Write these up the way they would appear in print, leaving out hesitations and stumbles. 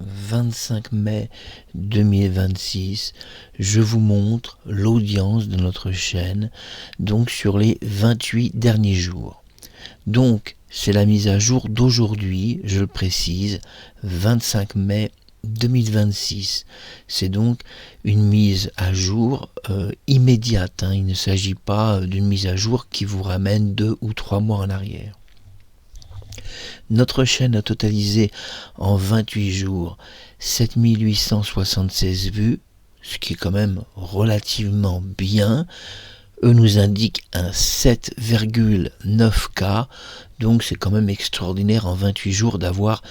25 mai 2026, je vous montre l'audience de notre chaîne, donc sur les 28 derniers jours. Donc, c'est la mise à jour d'aujourd'hui, je le précise, 25 mai 2026. C'est donc une mise à jour immédiate. Il ne s'agit pas d'une mise à jour qui vous ramène 2 ou 3 mois en arrière. Notre chaîne a totalisé en 28 jours 7876 vues, ce qui est quand même relativement bien. Eux nous indiquent un 7,9K, donc c'est quand même extraordinaire en 28 jours d'avoir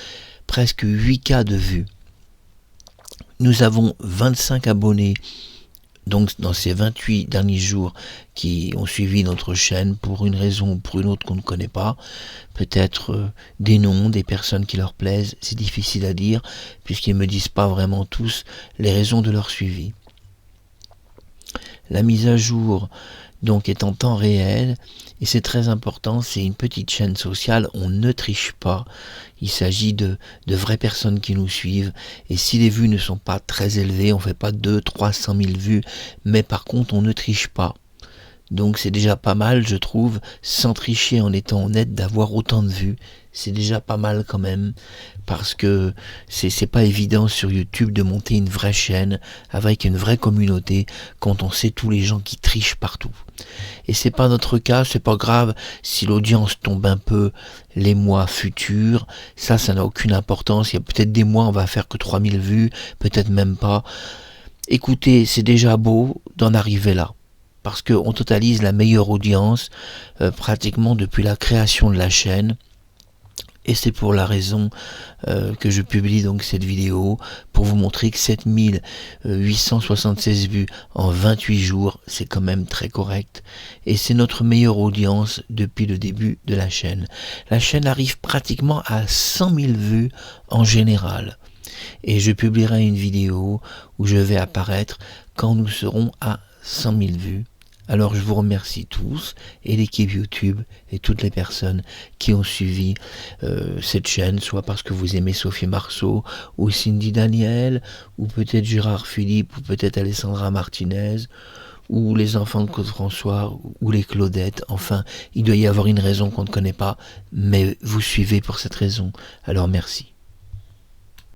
presque 8K de vues. Nous avons 25 abonnés donc dans ces 28 derniers jours qui ont suivi notre chaîne pour une raison ou pour une autre qu'on ne connaît pas. Peut-être des noms, des personnes qui leur plaisent, c'est difficile à dire puisqu'ils ne me disent pas vraiment tous les raisons de leur suivi. La mise à jour donc est en temps réel et c'est très important, c'est une petite chaîne sociale, on ne triche pas, il s'agit de vraies personnes qui nous suivent et si les vues ne sont pas très élevées, on ne fait pas 200-300 000 vues, mais par contre on ne triche pas. Donc c'est déjà pas mal, je trouve, sans tricher en étant honnête, d'avoir autant de vues. C'est déjà pas mal quand même, parce que c'est pas évident sur YouTube de monter une vraie chaîne avec une vraie communauté quand on sait tous les gens qui trichent partout. Et c'est pas notre cas, c'est pas grave si l'audience tombe un peu les mois futurs, ça n'a aucune importance. Il y a peut-être des mois on va faire que 3000 vues, peut-être même pas. Écoutez, c'est déjà beau d'en arriver là. Parce qu'on totalise la meilleure audience pratiquement depuis la création de la chaîne. Et c'est pour la raison que je publie donc cette vidéo, pour vous montrer que 7876 vues en 28 jours, c'est quand même très correct. Et c'est notre meilleure audience depuis le début de la chaîne. La chaîne arrive pratiquement à 100 000 vues en général. Et je publierai une vidéo où je vais apparaître quand nous serons à 100 000 vues. Alors je vous remercie tous et l'équipe YouTube et toutes les personnes qui ont suivi cette chaîne, soit parce que vous aimez Sophie Marceau ou Cindy Daniel ou peut-être Gérard Philippe ou peut-être Alessandra Martinez ou les enfants de Claude François ou les Claudettes. Enfin, il doit y avoir une raison qu'on ne connaît pas, mais vous suivez pour cette raison. Alors merci.